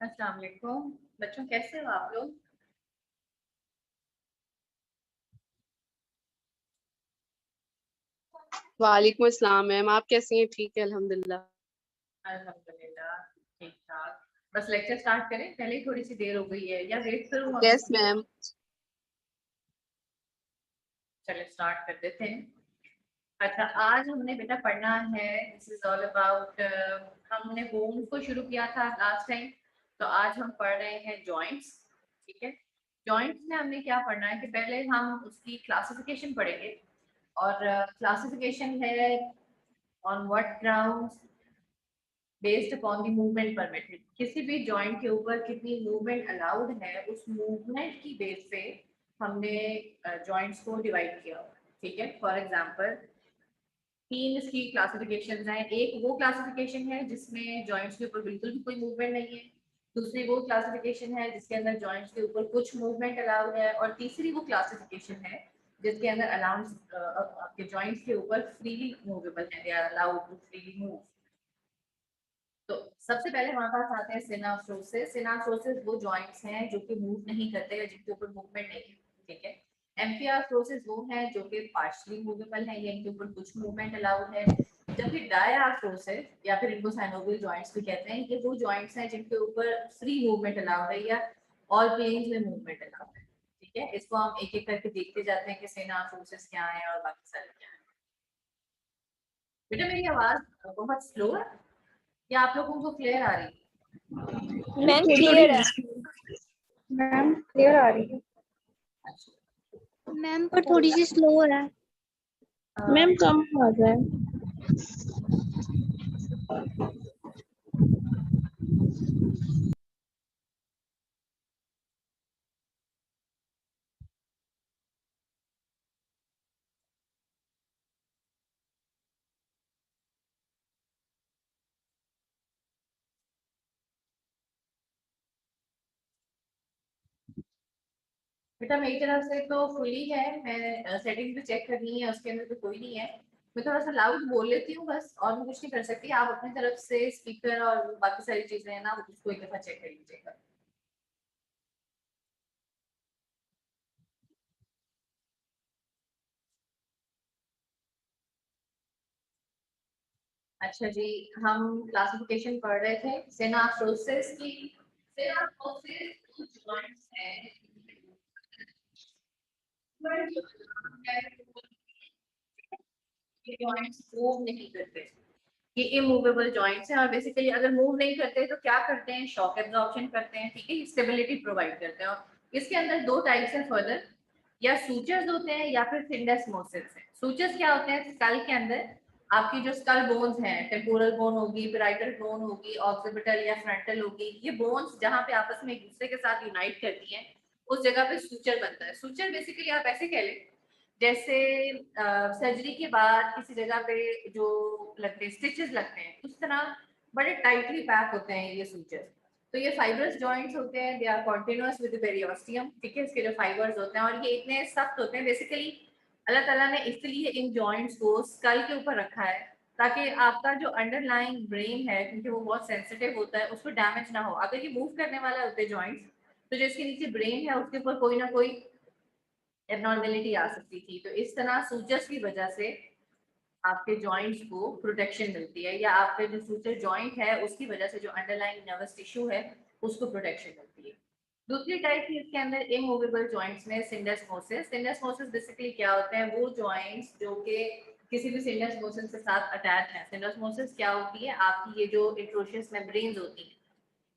अस्सलाम वालेकुम बच्चों, कैसे हो आप लोग? वालेकुम अस्सलाम मैम, आप कैसी हैं? ठीक है अल्हम्दुलिल्लाह। अल्हम्दुलिल्लाह ठीक ठाक। बस लेक्चर स्टार्ट करें, पहले ही थोड़ी सी देर हो गई है या वेट करूं अभी? Yes ma'am. चले स्टार्ट कर देते हैं। अच्छा, आज हमने बेटा पढ़ना है, दिस इज ऑल अबाउट, हमने बोन को शुरू किया था लास्ट टाइम, तो आज हम पढ़ रहे हैं जॉइंट्स। ठीक है, जॉइंट्स में हमने क्या पढ़ना है कि पहले हम उसकी क्लासिफिकेशन पढ़ेंगे, और क्लासिफिकेशन है on what grounds, based upon the movement permitted. किसी भी जॉइंट के ऊपर कितनी मूवमेंट अलाउड है, उस मूवमेंट की बेस पे हमने जॉइंट्स को डिवाइड किया। ठीक है, फॉर एग्जांपल तीन इसकी क्लासिफिकेशन हैं। एक वो क्लासिफिकेशन है जिसमें जॉइंट्स के ऊपर बिल्कुल भी कोई मूवमेंट नहीं है, दूसरी वो क्लासिफिकेशन है जिसके अंदर जॉइंट्स के ऊपर कुछ मूवमेंट अलाउड है, और तीसरी वो क्लासिफिकेशन है जिसके अंदर अलाउंस आपके जॉइंट्स के ऊपर फ्रीली मूवेबल है, they are allowed to freely move. तो सबसे पहले हमारे पास आते हैं सिनाप्सोसिस। सिनाप्सोसिस वो जॉइंट्स हैं जो कि मूव नहीं करते या जिनके ऊपर मूवमेंट नहीं है। ठीक है, एम्फियार्थ्रोसिस वो है जो कि पार्शियली मूवेबल है या इनके ऊपर कुछ मूवमेंट अलाउड है। जबकि डायआर्थ्रोसिस या फिर इनको साइनोवियल जॉइंट्स भी कहते हैं, ये वो जॉइंट्स हैं जिनके ऊपर फ्री मूवमेंट अलाउड है या ऑल प्लेन्स में मूवमेंट अलाउड है। ठीक है, इसको हम एक एक करके देखते जाते हैं कि सिनाप्सोसिस क्या है और बाकी सारे क्या है। बेटा मेरी आवाज बहुत स्लो है या आप लोगों को क्लियर आ रही है? मैम क्लियर है। मैम क्लियर आ रही है। अच्छा, मैम पर थोड़ी सी स्लो है। मैम कम आ जाए। बेटा मेरी तरफ से तो फुली है, मैं सेटिंग्स भी चेक करनी है, उसके अंदर तो कोई नहीं है। मैं थोड़ा सा लाउड बोल लेती हूँ बस, और मैं कुछ नहीं कर सकती। आप अपनी तरफ से स्पीकर और बाकी सारी चीजें हैं ना, उसको एक दफा चेक कर लीजिएगा। अच्छा जी, हम क्लासिफिकेशन पढ़ रहे थे सिनाप्सोसिस की। सिनाप्सोसिस जॉइंट्स हैं जॉइंट्स मूव नहीं करते, ये इमूवेबल जॉइंट्स हैं, और बेसिकली अगर मूव नहीं करते तो क्या करते हैं, शॉक एब्जॉर्प्शन करते हैं। ठीक है, स्टेबिलिटी प्रोवाइड करते हैं। और इसके अंदर दो टाइप्स हैं फर्दर, या सूचर्स होते हैं या फिर सिंडेस्मोसिस हैं। सूचर्स क्या होते हैं, स्कल के अंदर आपकी जो स्कल बोन्स हैं, टेम्पोरल बोन होगी, पैराइटल बोन होगी, ऑक्सीपिटल या फ्रंटल होगी, ये बोन्स जहां पे आपस में एक दूसरे के साथ यूनाइट करती हैं, उस जगह पे सूचर बनता है। सूचर बेसिकली आप ऐसे कह लें जैसे सर्जरी के बाद किसी जगह पे जो लगते हैं, स्टिचेस लगते हैं, उस तरह बड़े टाइटली पैक होते हैं ये सूचर्स। तो ये फाइबरस जॉइंट्स होते हैं, they are continuous with periosteum. ठीक है, इसके जो फाइबर्स होते हैं और ये इतने सख्त होते हैं, बेसिकली अल्लाह ताला ने इसलिए इन जॉइंट्स को स्कल के ऊपर रखा है ताकि आपका जो अंडरलाइंग ब्रेन है, क्योंकि वो बहुत सेंसिटिव होता है, उसको डैमेज ना हो। अगर ये मूव करने वाला होते हैं जॉइंट्स, तो जो इसके नीचे ब्रेन है उसके ऊपर कोई ना कोई एबनॉर्मेलिटी आ सकती थी। तो इस तरह सूचर्स की वजह से आपके जॉइंट्स को प्रोटेक्शन मिलती है, या आपके जो सूचर जॉइंट है उसकी वजह से जो अंडरलाइंग नर्वस टिश्यू है उसको प्रोटेक्शन मिलती है। दूसरी टाइप की इसके अंदर इमूवेबल जॉइंट्स में सिंडेस्मोसिस। सिंडेस्मोसिस बेसिकली क्या होते हैं, वो जॉइंट्स जो कि किसी भी सिंडेस्मोसिस के साथ अटैच है। सिंडेस्मोसिस क्या होती है, आपकी ये जो इंट्रोशियस मेम्ब्रेन्स होती हैं,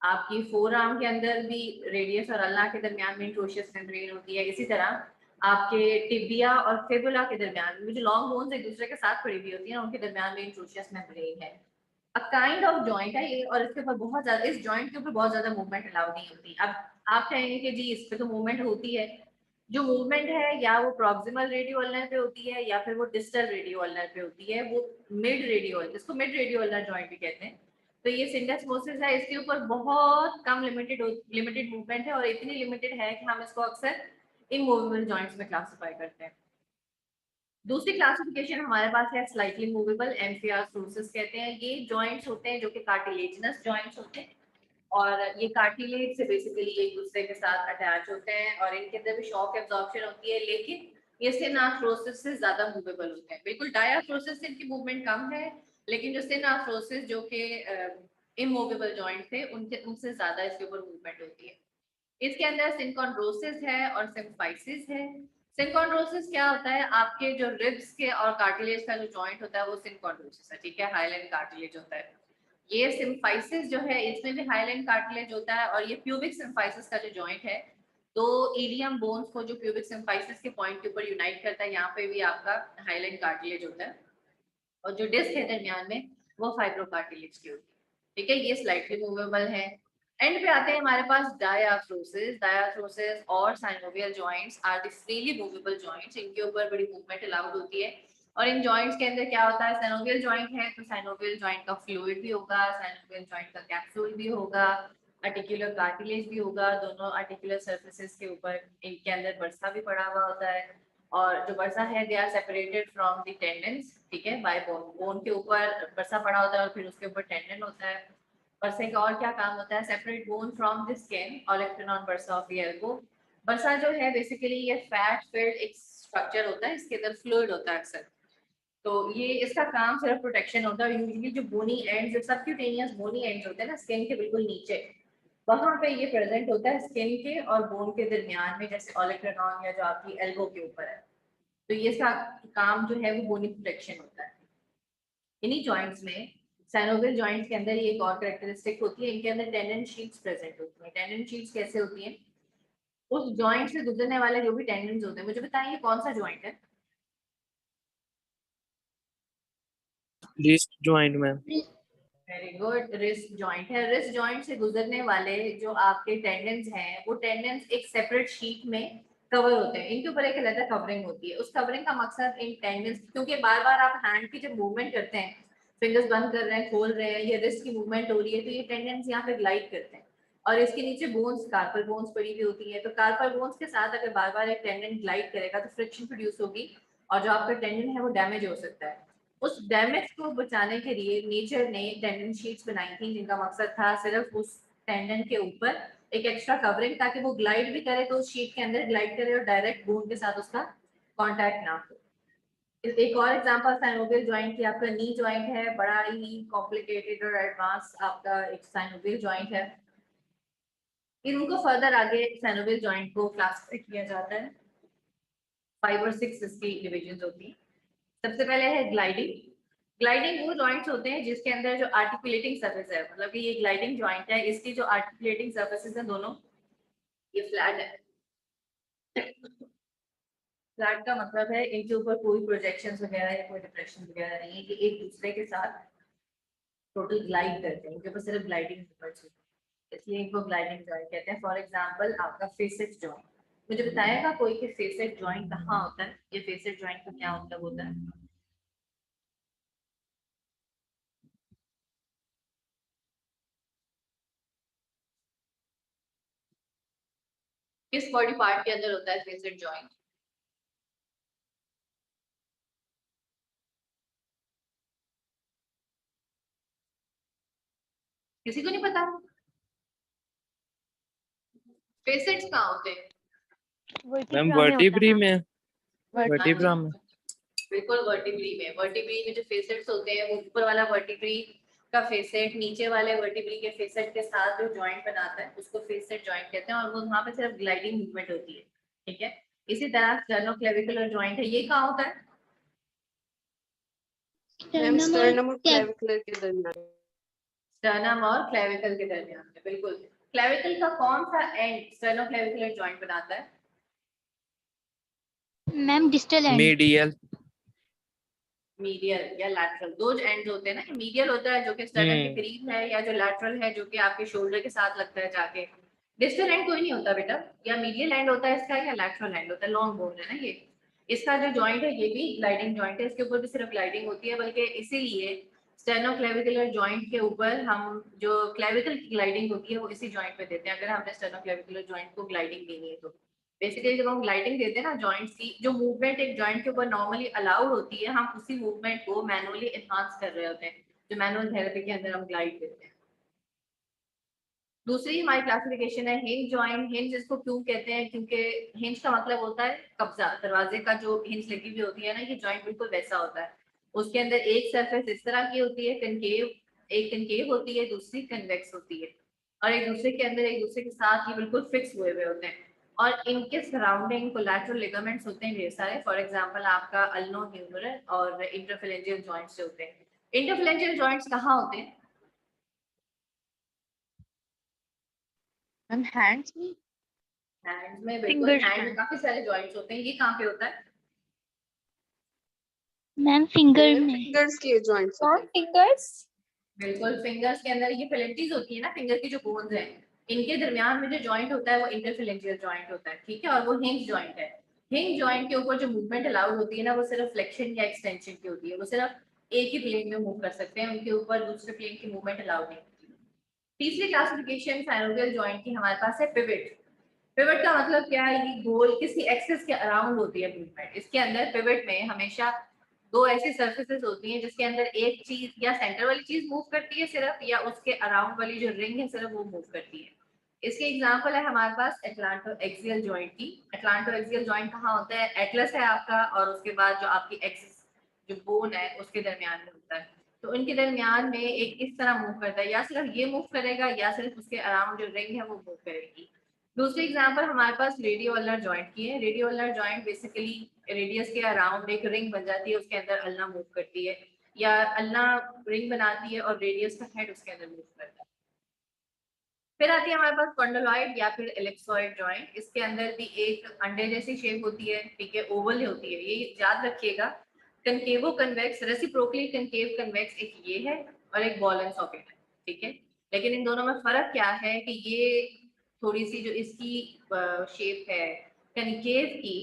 आपकी फोर आर्म के अंदर भी रेडियस और अल्लाह के दरमियान में इंट्रोशियस मेम्ब्रेन होती है। इसी तरह आपके टिबिया और फिबुला के दरमियान में जो लॉन्ग बोन्स एक दूसरे के साथ पड़ी हुई होती है, उनके दरमियान में इंट्रोशियस मेम्ब्रेन है। अ काइंड ऑफ जॉइंट है ये, और इसके ऊपर बहुत ज्यादा, इस जॉइंट के ऊपर बहुत ज्यादा मूवमेंट अलाउड नहीं होती। अब आप कहेंगे कि जी इस पे तो मूवमेंट होती है। जो मूवमेंट है या वो प्रॉक्सिमल रेडियो अल्नर पे होती है या फिर वो डिस्टल रेडियो अल्नर पे होती है, वो मिड रेडियो, जिसको मिड रेडियो अल्नर जॉइंट भी कहते हैं। तो ये सिंडेस्मोसिस है, इसके ऊपर बहुत कम लिमिटेड मूवमेंट है, और इतनी लिमिटेड है कि हम इसको अक्सर इमूवेबल जॉइंट्स में क्लासिफाई करते हैं। दूसरी क्लासिफिकेशन हमारे पास है स्लाइटली मूवेबल, एम्फियार्थ्रोसिस कहते हैं। ये जॉइंट्स होते हैं जो कि कार्टिलेजिनस जॉइंट्स होते हैं। और ये कार्टिलेज से बेसिकली एक दूसरे के साथ अटैच होते हैं और इनके अंदर भी शॉक एब्जॉर्प्शन होती है, लेकिन ये सिनार्थ्रोसिस से ज्यादा मूवेबल होते हैं। बिल्कुल डायार्थ्रोसिस से इनकी मूवमेंट कम है, लेकिन जो सिनार्थ्रोसिस जो कि इमूवेबल जॉइंट थे उनके उनसे ज्यादा इसके ऊपर मूवमेंट होती है। इसके अंदर सिनकॉन्ड्रोसिस है और सिम्फाइसिस है। सिनकॉन्ड्रोसिस क्या होता है, आपके जो रिब्स के और कार्टिलेज का जो जॉइंट होता है वो सिनकॉन्ड्रोसिस है, ठीक है, हाइलैंड कार्टिलेज होता है। ये सिम्फाइसिस जो है इसमें भी हाइलैंड कार्टिलेज होता है, और ये प्यूबिक सिम्फाइसिस का जो जॉइंट है, तो ईलियम बोन्स को जो प्यूबिक सिम्फाइसिस के पॉइंट के ऊपर यूनाइट करता है, यहाँ पे भी आपका हाइलैंड कार्टिलेज होता है, और जो डिस्क है दरमियान में वो फाइब्रोकार्टिलेज की होती है, ठीक है। ये स्लाइटली मूवेबल है। एंड पे आते हैं हमारे पास डायार्थ्रोसिस। डायार्थ्रोसिस और synovial joints are the freely movable joints, इनके ऊपर बड़ी मूवमेंट अलाउड होती है। और इन जॉइंट्स के अंदर क्या होता है, साइनोवियल जॉइंट है तो साइनोवियल जॉइंट का फ्लूइड भी होगा, साइनोवियल जॉइंट का कैप्सूल भी होगा, आर्टिकुलर कार्टिलेज भी होगा, दोनों आर्टिकुलर सर्फेसिस के ऊपर इनके अंदर बर्सा भी पड़ा हुआ होता है। और जो बर्सा है they are separated from the tendons, ठीक है, बाय बोन। बोन के ऊपर बर्सा पड़ा होता है और फिर उसके ऊपर टेंडन होता है। बर्से का और क्या काम होता है, separate bone from the skin, olecranon on bursa of the elbow. Bursa जो है बेसिकली ये फैट फिल्ड एक स्ट्रक्चर होता है, इसके अंदर फ्लूइड होता है अक्सर, तो ये इसका काम सिर्फ प्रोटेक्शन होता है। यूजुअली जो बोनी एंड्स, जो सबक्यूटेनियस बोनी एंड्स होते हैं ना स्किन के बिल्कुल नीचे, वहां पे ये प्रेजेंट होता है स्किन के और बोन के दरमियान में, जैसे ओलेक्टिन या जो आपकी एल्बो के ऊपर है। तो ये इसका काम जो है वो बोनी प्रोटेक्शन होता है। इन्हीं जॉइंट्स में, साइनोवियल जॉइंट्स के अंदर ये एक और कैरेक्टरिस्टिक होती है, इनके अंदर टेंडन शीट्स प्रेजेंट होती हैं। टेंडन शीट्स कैसे होती हैं, उस जॉइंट से गुजरने वाले जो भी टेंडन्स होते हैं, मुझे बताइए कौन सा जॉइंट है। रिस्ट जॉइंट में। वेरी गुड, रिस्ट जॉइंट है। रिस्ट जॉइंट से गुजरने वाले जो आपके टेंडन्स हैं, वो टेंडन्स एक सेपरेट शीट में कवर होते हैं, इनके ऊपर एक अलग कवरिंग होती है। उस कवरिंग का मकसद इन टेंडन्स, क्योंकि बार बार आप हैंड की जब मूवमेंट करते हैं, फिंगर्स बंद कर रहे हैं खोल रहे हैं, ये रिस्ट की मूवमेंट हो रही है, तो ये टेंडन्स यहाँ पे ग्लाइड करते हैं। और इसके नीचे बोन्स, कार्पल बोन्स पड़ी हुई होती है, तो कार्पल बोन्स के साथ अगर बार बार एक टेंडन ग्लाइड करेगा तो फ्रिक्शन प्रोड्यूस होगी, और जो आपका टेंडन है वो डैमेज हो सकता है। उस डैमेज को बचाने के लिए नेचर ने टेंडन शीट्स बनाई थी, जिनका मकसद था सिर्फ उस टेंडन के ऊपर एक एक्स्ट्रा कवरिंग, ताकि वो ग्लाइड भी करे तो उस शीट के अंदर ग्लाइड करे और डायरेक्ट बोन के साथ उसका कांटेक्ट ना हो। एक और एग्जांपल साइनोवियल जॉइंट की, आपका नी जॉइंट है, बड़ा ही कॉम्प्लिकेटेड और एडवांस आपका एक साइनोवियल जॉइंट है। इनको फर्दर आगे साइनोवियल जॉइंट को क्लासिफाई किया जाता है, 5 और 6 इसकी डिविजन होती है। सबसे पहले है ग्लाइडिंग। ग्लाइडिंग वो जॉइंट्स होते हैं जिसके अंदर जो आर्टिकुलेटिंग सरफेस है, मतलब कि ये ग्लाइडिंग जॉइंट है, इसकी जो आर्टिकुलेटिंग सरफेसेस हैं दोनों ये फ्लैट है। फ्लैट का मतलब है इनके ऊपर कोई प्रोजेक्शंस वगैरह या कोई डिप्रेशन वगैरह नहीं है, कि एक दूसरे के साथ टोटल ग्लाइड करते हैं, इनके ऊपर सिर्फ ग्लाइडिंग ऊपर से, इसलिए इनको ग्लाइडिंग जॉइंट कहते हैं। फॉर एग्जांपल आपका फेसेट जॉइंट, मुझे बताएगा कोई कि फेसेट जॉइंट कहाँ होता है, ये फेसेट जॉइंट का क्या मतलब होता है। किस बॉडी पार्ट के अंदर होता है फेसेट जॉइंट। किसी को नहीं पता, फेसेट्स कहाँ होते हैं। मैम वर्टिब्री में। वर्टिब्रा में। बिल्कुल वर्टिब्री में। वर्टिब्री में जो फेसेट्स होते हैं वो ऊपर वाला वर्टिब्री का फेसेट नीचे वाले वर्टिब्री के फेसेट के साथ जो जॉइंट बनाता है उसको फेसेट जॉइंट कहते हैं, और वो वहां पे सिर्फ ग्लाइडिंग मूवमेंट होती है, ठीक है। इसी तरह स्टर्नोक्लेविकुलर जॉइंट है, ये कहाँ होता है। मैम sternum और स्टर्नम और क्या क्लेविकुलर के दरमियान। स्टर्नम और क्लेविकल के दरमियान में, बिल्कुल। क्लेविकल का कौन सा एंड स्टर्नोक्लेविकुलर जॉइंट बनाता है। Ma'am distal end medial. Medial या लैटरल, दो एंड्स होते हैं ना, मीडियल होता है जो कि स्टर्नम के करीब है, या जो लैटरल है जो कि आपके शोल्डर के साथ लगता है जाके। डिस्टल एंड कोई नहीं होता बेटा, या मीडियल एंड होता है इसका या लैटरल एंड होता है, लॉन्ग बोन है ना ये। इसका जो जॉइंट है ये भी ग्लाइडिंग जॉइंट है, इसके ऊपर भी सिर्फ ग्लाइडिंग होती है, बल्कि इसीलिए स्टेनोक्लेविकुलर जॉइंट के ऊपर हम जो क्लेविकल की ग्लाइडिंग होती है वो इसी जॉइंट पे देते हैं, अगर हमने स्टेनोक्लेविकुलर जॉइंट को ग्लाइडिंग देनी है तो। बेसिकली जब हम ग्लाइडिंग देते हैं ना, जॉइंट्स की जो मूवमेंट एक जॉइंट के ऊपर नॉर्मली अलाउड होती है, हम उसी मूवमेंट को मैनुअली एनहांस कर रहे होते हैं, जो मैनुअल थेरेपी के अंदर हम ग्लाइड देते हैं। दूसरी हमारी क्लासिफिकेशन है हिंज जॉइंट। हिंज इसको क्यों कहते हैं, क्योंकि हिंज का मतलब होता है कब्जा। दरवाजे का जो हिंज लगी हुई होती है ना, ये जॉइंट बिल्कुल वैसा होता है। उसके अंदर एक सरफेस इस तरह की होती है कनकेव, एक कनकेव होती है, दूसरी कन्वेक्स होती है, और एक दूसरे के अंदर एक दूसरे के साथ ये बिल्कुल फिक्स हुए हुए होते हैं। और इनके सराउंडिंग कोलैटरल लिगामेंट्स होते हैं ढेर सारे। फॉर एग्जांपल आपका अल्नो ह्यूमरल और इंटरफेरेंजियल जॉइंट्स से होते हैं। इंटरफेरेंजियल जॉइंट्स कहाँ होते हैं? मैम हैंड्स में, हैंड्स में, बिल्कुल। फिंगर्स हैंड में में। काफी सारे जॉइंट्स होते हैं। ये कहाँ पे होता है? मैम फिंगर मैम में। फिंगर्स के जॉइंट्स होते नॉट हैं। फिंगर्स। बिल्कुल, फिंगर्स के अंदर ये फेलेंटीज होती है ना, फिंगर की जो बोन्स हैं, इनके दरमियान में जो जॉइंट होता है वो इंटरफेलेंजियल जॉइंट होता है, ठीक है। और वो हिंज जॉइंट है। हिंज जॉइंट के ऊपर जो मूवमेंट अलाउड होती है ना, वो सिर्फ फ्लेक्शन या एक्सटेंशन की होती है। वो सिर्फ एक ही प्लेन में मूव कर सकते हैं, उनके ऊपर दूसरे प्लेन की मूवमेंट अलाउड नहीं होती। तीसरी क्लासिफिकेशन साइनोवियल जॉइंट की हमारे पास है पिवट। पिवट का मतलब क्या है? ये गोल किसी एक्सिस के अराउंड होती है मूवमेंट। इसके अंदर पिवट में हमेशा दो ऐसी सर्फेसेस होती हैं जिसके अंदर एक चीज या सेंटर वाली चीज मूव करती है सिर्फ, या उसके अराउंड वाली जो रिंग है सिर्फ वो मूव करती है। इसके एग्जांपल है हमारे पास एटलांटो एक्सियल जॉइंट की। एटलांटो एक्सियल जॉइंट कहाँ होता है? एटलस है आपका, और उसके बाद जो आपकी एक्सिस जो बोन है उसके दरमियान में होता है। तो इनके दरमियान में एक इस तरह मूव करता है, या सिर्फ ये मूव करेगा या सिर्फ उसके अराउंड जो रिंग है वो मूव करेगी। दूसरी एग्जांपल हमारे पास रेडियोलर जॉइंट की है। रेडियोलर जॉइंट बेसिकली रेडियस के अराउंड एक रिंग बन जाती है, उसके अंदर अल्ना मूव करती है, या अल्ना रिंग बनाती है और रेडियस का हेड उसके अंदर मूव करता है। फिर आती है हमारे पास कॉन्डोलॉइड या फिर एलिप्सॉइड जॉइंट। इसके अंदर भी एक अंडे जैसी शेप होती है, ठीक है, ओवल होती है। ये याद रखिएगा। कनकेवो कन्वेक्स, रेसिप्रोकली कनकेव कन्वेक्स, एक ये है और एक बॉल एंड सॉकेट है, ठीक है। लेकिन इन दोनों में फर्क क्या है कि ये थोड़ी सी जो इसकी शेप है कनकेव की,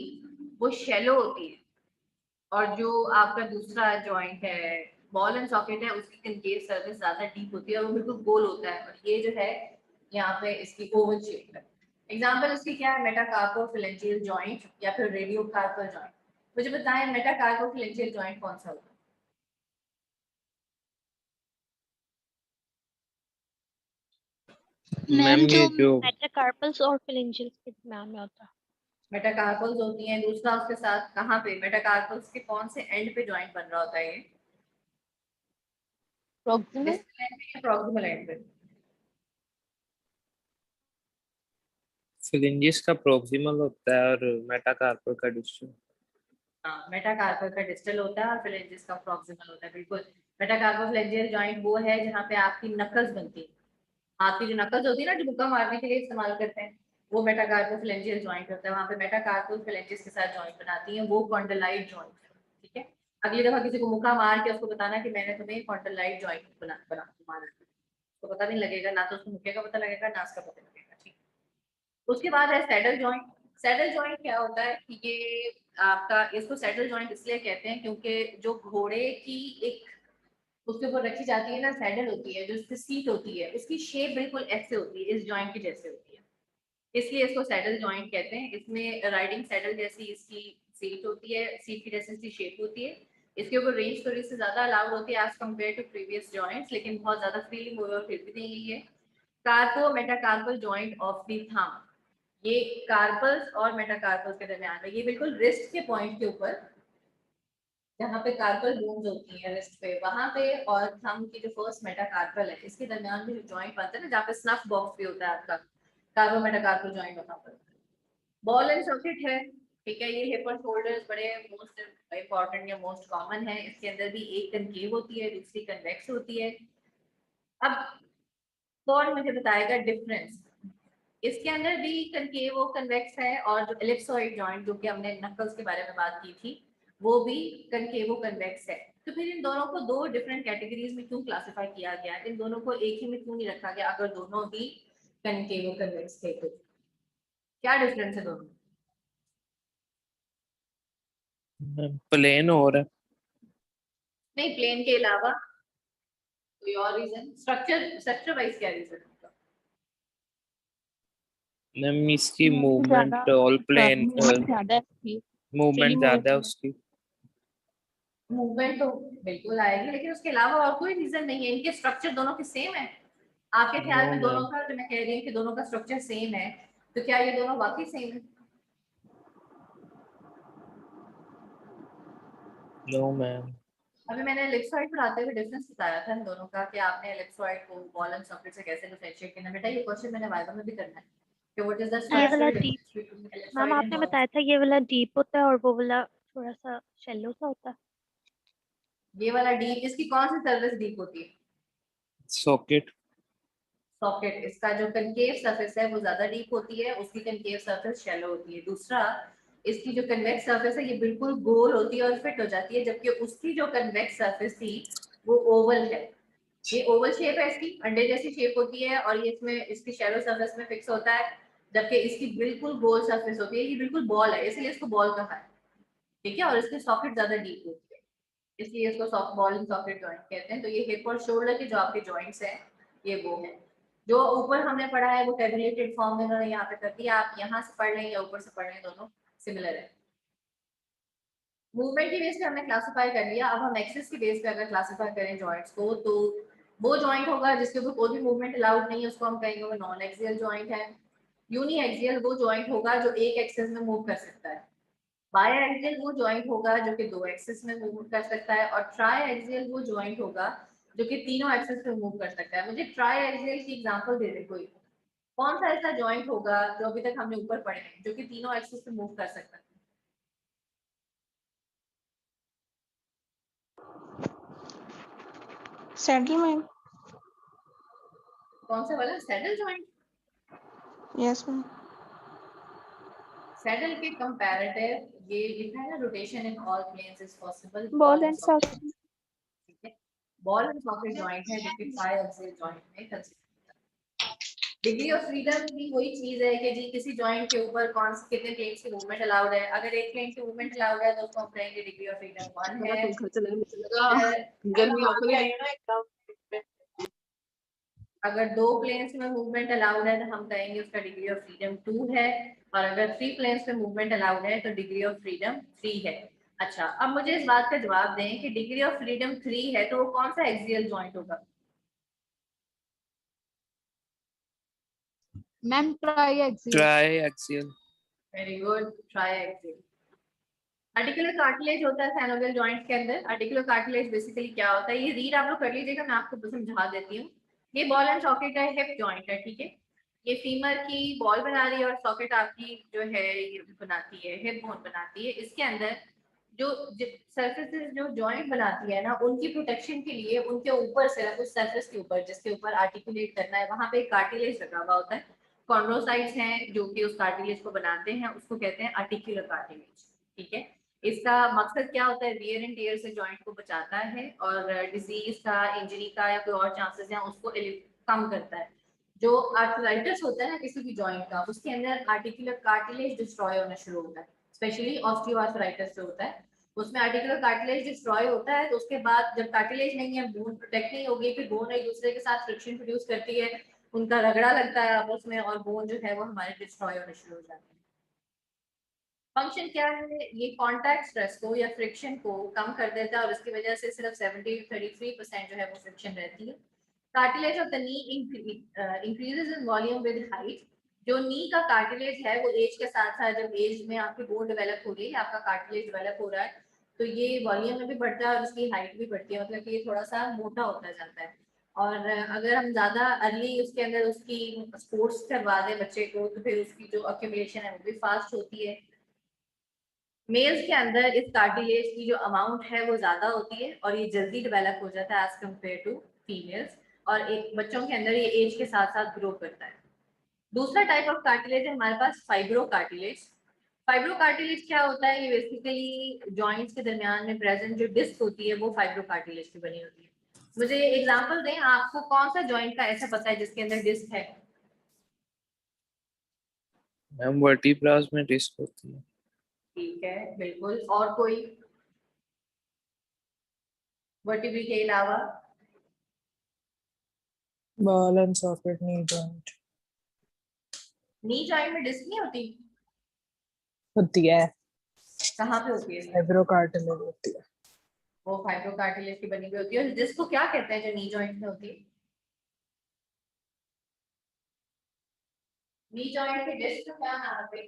वो शैलो होती है, और जो आपका दूसरा जॉइंट है बॉल एंड सॉकेट है, उसकी कनकेव सर्फेस ज्यादा डीप होती है और वो बिल्कुल गोल होता है। और ये जो है यहाँ पे इसकी ओवल शेप है। एग्जांपल इसकी क्या है? मेटाकार्पोफिलेंजियल जॉइंट या फिर रेडियोकार्पल जॉइंट। मुझे बताएं मेटाकार्पोफिलेंजियल जॉइंट कौन सा होता है? मैम मैम जो ये जो मेटाकार्पल्स और फिलेंजियल्स के दरमियान में होता है। मेटाकार्पल्स होती हैं। दूसरा उसके साथ कहाँ पे मेटाकार्पल्स के कौन से एंड पे जॉइंट बन रहा होता है? ये प्रॉक्सिमल। डिस्टल एंड पे या प्रॉक्सिमल एंड पे? फिलिंजिस का प्रोक्सिमल होता है और मेटाकार्पल का डिस्टल। हाँ, मेटाकार्पल का डिस्टल होता है और फिलेंजिस का प्रॉक्सिमल होता है, बिल्कुल। मेटाकार्पोफिलेंजियल जॉइंट वो है जहाँ पे आपकी नकल्स बनती है। आपकी जो नकल्स होती है ना, जो मुक्का मारने के लिए इस्तेमाल करते हैं, वो मेटाकार्पोफिलेंजियल जॉइंट होता है। वहाँ पे मेटाकार्पोफिलेंजिस के साथ जॉइंट बनाती है, वो कॉन्डलाइट जॉइंट, ठीक है। अगली दफा किसी को मुक्का मार के उसको बताना कि मैंने तुम्हें कॉन्डलाइट जॉइंट बना बना मारा, तो पता नहीं लगेगा, ना तो उसको मुक्के का पता लगेगा ना उसका पता लगेगा, ठीक। उसके बाद है सैडल जॉइंट। सैडल जॉइंट क्या होता है कि ये आपका, इसको सैडल जॉइंट इसलिए कहते हैं क्योंकि जो घोड़े की एक उसके ऊपर रखी जाती है ना सैडल होती है, जो उसकी सीट होती है, उसकी शेप बिल्कुल ऐसे होती है, इस जॉइंट की जैसे होती है, इसलिए इसको सैडल जॉइंट कहते हैं। इसमें राइडिंग सैडल जैसी इसकी सीट होती है, सीट की जैसी इसकी शेप होती है। इसके ऊपर रेंज थोड़ी सी ज्यादा अलाउड होती है as compare to previous joints, लेकिन बहुत ज्यादा फ्रीली मूव और फिर भी नहीं गई है। Carpometacarpal joint of the thumb, ये कार्पल्स और मेटाकार्पल्स के दरमियान में, ये बिल्कुल रिस्ट के पॉइंट के ऊपर जहाँ पे कार्पल बोन्स होती है रिस्ट पे, वहां पे, और थंब की जो फर्स्ट मेटाकार्पल है इसके दरमियान में जो जॉइंट बनता है ना, जहाँ पे स्नफ बॉक्स भी होता है आपका, कार्पो मेटाकार्पल जॉइंट वहां पर। बॉल एंड सॉकेट है, ठीक है। ये हिप और शोल्डर्स बड़े मोस्ट इंपॉर्टेंट या मोस्ट कॉमन है। इसके अंदर भी एक कनकेव होती है, दूसरी कन्वेक्स होती है। अब कौन मुझे बताएगा डिफरेंस? इसके अंदर भी कनकेव और कन्वेक्स है, और जो एलिप्सॉइड जॉइंट जो कि हमने नकल्स के बारे में बात की थी, वो भी कनकेव और कन्वेक्स है। तो फिर इन दोनों को दो डिफरेंट कैटेगरीज में क्यों क्लासिफाई किया गया? इन दोनों को एक ही में क्यों नहीं रखा गया अगर दोनों ही कनकेव और कन्वेक्स थे? तो क्या डिफरेंस है दोनों? प्लेन और है। नहीं, प्लेन के अलावा कोई और रीजन? स्ट्रक्चर वाइज क्या रीजन होगा? मैम इसकी ज्यादा मूवमेंट ऑल प्लेन, मूवमेंट ज्यादा है इसकी। फ्रीली मूवमेंट मूव ज्यादा होती है है। उसकी। मूवमेंट तो बिल्कुल आएगी, लेकिन उसके अलावा और कोई रीजन नहीं है? इनके स्ट्रक्चर दोनों के सेम है। आपके ख्याल No, में दोनों ma'am. का, जो मैं कह रही हूँ कि दोनों का स्ट्रक्चर सेम है, तो क्या ये दोनों वाकई सेम है? No, ma'am. अभी मैंने एलिप्सॉइड पढ़ाते हुए डिफरेंस बताया था इन दोनों का कि आपने एलिप्सॉइड को बॉल एंड सॉकेट से कैसे डिफरेंशिएट करना है। बेटा ये क्वेश्चन मैंने वाइवा में भी करना है कि व्हाट इज द ये वाला structural deep, difference between ma'am ellipsoid and आपने बॉल? बताया था ये वाला डीप होता है और वो वाला थोड़ा सा शैलो सा होता है। ये वाला डीप, इसकी कौन सी सर्फेस डीप होती है? Socket. सॉकेट, इसका जो कनकेव सरफेस है वो ज्यादा डीप होती है, उसकी कनकेव सरफेस शैलो होती है। दूसरा, इसकी जो कन्वेक्स सरफेस है ये बिल्कुल गोल होती है और फिट हो जाती है, जबकि उसकी जो कन्वेक्स सरफेस थी वो ओवल है। ये ओवल शेप है, इसकी अंडे जैसी शेप होती है और ये इसमें इसकी शैलो सरफेस में फिक्स होता है, जबकि इसकी बिल्कुल गोल सरफेस होती है। ये बिल्कुल बॉल है, इसलिए इसको बॉल कहा है, ठीक है। और इसकी सॉकेट ज्यादा डीप होती है, इसलिए इसको soft ball and socket joint कहते हैं। तो ये हिप और शोल्डर के जो आपके जॉइंट्स हैं ये वो है। जो ऊपर हमने पढ़ा है वो टेबुलेटेड फॉर्म में उन्होंने यहाँ पे कर दिया, आप यहाँ से पढ़ लें या ऊपर से पढ़ लें, दोनों सिमिलर है। मूवमेंट की बेस पे हमने क्लासिफाई कर लिया, अब हम एक्सिस की बेस पे अगर क्लासिफाई करें जॉइंट्स को, तो वो जॉइंट होगा जिसके ऊपर कोई भी मूवमेंट अलाउड नहीं है, उसको हम कहेंगे वो नॉन एक्सियल जॉइंट है। यूनी एक्सियल वो जॉइंट होगा जो एक एक्सिस में मूव कर सकता है। बाय एक्सियल वो जॉइंट होगा जो कि दो एक्सिस में मूव कर सकता है। और ट्राई एक्सियल वो जॉइंट होगा जो कि तीनों एक्सिस में मूव कर सकता है। मुझे ट्राई एक्सियल की एग्जांपल दे दे कोई, कौन सा ऐसा जॉइंट होगा जो अभी तक हमने ऊपर पढ़े हैं जो कि तीनों एक्सिस पे मूव कर सकता है? Saddle ma'am. कौन सा वाला? Saddle joint? Yes ma'am. Saddle के कंपैरेटिव ये लिखा है ना, rotation in all planes is possible. Ball and socket. ठीक है, बॉल एंड सॉकेट जॉइंट है जो कि ट्राई एक्सियल जॉइंट में कंसीडर। डिग्री ऑफ फ्रीडम भी वही चीज है कि जी किसी जॉइंट के ऊपर कौन से कितने प्लेन्स की मूवमेंट अलाउड है। अगर एक प्लेन की मूवमेंट अलाउड है तो उसको हम कहेंगे डिग्री ऑफ फ्रीडम 1 मेरा है। पंखा चला मुझे लगा अगर गर्मी आपको नहीं आई ना एकदम। अगर दो प्लेन्स में मूवमेंट अलाउड है तो हम कहेंगे उसका डिग्री ऑफ फ्रीडम 2 है। और अगर 3 प्लेन्स में मूवमेंट अलाउड है तो डिग्री ऑफ फ्रीडम 3 है। अच्छा, अब मुझे इस बात का जवाब दें कि डिग्री ऑफ फ्रीडम 3 है तो वो कौन सा एक्सियल जॉइंट होगा? Ma'am try axial. Triaxial. Very good, try axial. Articular cartilage होता है साइनोवियल जॉइंट के अंदर। आर्टिकुलर कार्टिलेज बेसिकली क्या होता है, ये रीड आप लोग कर लीजिएगा, मैं आपको समझा देती हूँ। ये बॉल एंड सॉकेट है, हिप जॉइंट है, ठीक है। ये फीमर की बॉल बना रही है और सॉकेट आपकी जो है ये बनाती है, हिप बोन बनाती है। इसके अंदर जो सरफेसेस जो जॉइंट बनाती है ना, उनकी प्रोटेक्शन के लिए उनके ऊपर से उस सरफेस के ऊपर जिसके ऊपर आर्टिकुलेट करना है वहां पे एक कार्टिलेज लगा हुआ होता है। कॉन्ड्रोसाइट्स हैं जो कि उस कार्टिलेज को बनाते हैं, उसको कहते हैं आर्टिकुलर कार्टिलेज, ठीक है। इसका मकसद क्या होता है? वियर एंड टियर से जॉइंट को बचाता है और डिजीज का, इंजरी का या कोई और चांसेस हैं उसको कम करता है। जो आर्थराइटिस होता है ना किसी भी जॉइंट का, उसके अंदर आर्टिकुलर कार्टिलेज डिस्ट्रॉय होना शुरू होता है, स्पेशली ऑस्टियोआर्थराइटिस जो होता है उसमें आर्टिकुलर कार्टिलेज डिस्ट्रॉय होता है। तो उसके बाद जब कार्टिलेज नहीं है, बोन प्रोटेक्ट नहीं होगी, फिर बोन एक दूसरे के साथ फ्रिक्शन प्रोड्यूस करती है, उनका रगड़ा लगता है आपस में और बोन जो है वो हमारे डिस्ट्रॉय होने शुरू हो जाते हैं। फंक्शन क्या है? ये कॉन्टैक्ट स्ट्रेस को या फ्रिक्शन को कम कर देता है और इसकी वजह से सिर्फ 33% जो है वो फ्रिक्शन रहती है। Cartilage of the knee increases in volume with height. जो नी का कार्टिलेज है वो एज के साथ साथ, जब एज में आपकी बोन डेवलप हो रही है, आपका कार्टिलेज डेवलप हो रहा है, तो ये वॉल्यूम में भी बढ़ता है और उसकी हाइट भी बढ़ती है, मतलब कि ये थोड़ा सा मोटा होता जाता है। और अगर हम ज्यादा अर्ली उसके अंदर उसकी स्पोर्ट्स करवा दें बच्चे को तो फिर उसकी जो अक्यूमुलेशन है वो भी फास्ट होती है। मेल्स के अंदर इस कार्टिलेज की जो अमाउंट है वो ज्यादा होती है और ये जल्दी डेवलप हो जाता है एज कम्पेयर टू फीमेल्स। और एक बच्चों के अंदर ये एज के साथ साथ ग्रो करता है। दूसरा टाइप ऑफ कार्टिलेज है हमारे पास फाइब्रो कार्टिलेज। फाइब्रो कार्टिलेज क्या होता है? ये बेसिकली जॉइंट्स के दरमियान में प्रेजेंट जो डिस्क होती है वो फाइब्रो कार्टिलेज की बनी होती है। मुझे एग्जांपल दें, आपको कौन सा जॉइंट का ऐसा पता है जिसके अंदर डिस्क है? मैम वर्टिब्रास में डिस्क होती है। ठीक है, बिल्कुल। और कोई वर्टिब्री के अलावा? Ball and socket knee joint knee joint में डिस्क नहीं होती? होती है। कहाँ पे होती है? फाइब्रो कार्टिलेज होती है। वो फाइब्रो कार्टिलेज की बनी हुई होती है। और डिस्क को क्या कहते हैं जो नी जॉइंट में होती है? नी जॉइंट के डिस्क का क्या नाम है?